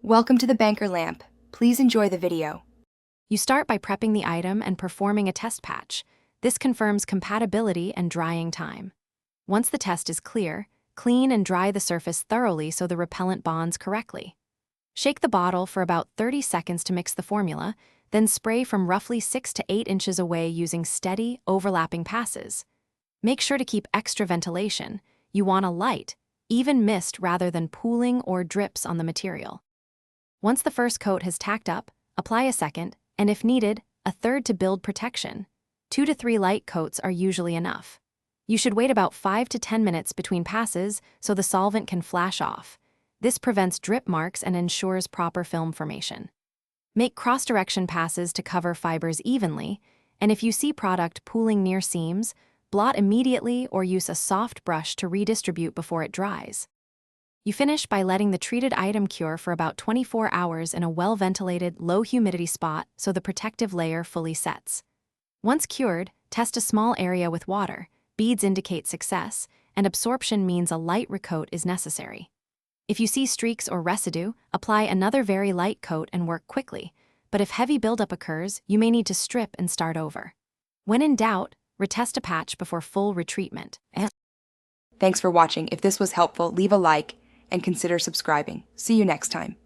Welcome to the Banker Lamp. Please enjoy the video. You start by prepping the item and performing a test patch. This confirms compatibility and drying time. Once the test is clear, clean and dry the surface thoroughly so the repellent bonds correctly. Shake the bottle for about 30 seconds to mix the formula, then spray from roughly 6 to 8 inches away using steady, overlapping passes. Make sure to keep extra ventilation. You want a light, even mist rather than pooling or drips on the material. Once the first coat has tacked up, apply a second, and if needed, a third to build protection. 2 to 3 light coats are usually enough. You should wait about 5 to 10 minutes between passes so the solvent can flash off. This prevents drip marks and ensures proper film formation. Make cross-direction passes to cover fibers evenly, and if you see product pooling near seams, blot immediately or use a soft brush to redistribute before it dries. You finish by letting the treated item cure for about 24 hours in a well-ventilated, low-humidity spot so the protective layer fully sets. Once cured, test a small area with water. Beads indicate success, and absorption means a light recoat is necessary. If you see streaks or residue, apply another very light coat and work quickly, but if heavy buildup occurs, you may need to strip and start over. When in doubt, retest a patch before full retreatment. Thanks for watching. If this was helpful, leave a like and consider subscribing. See you next time.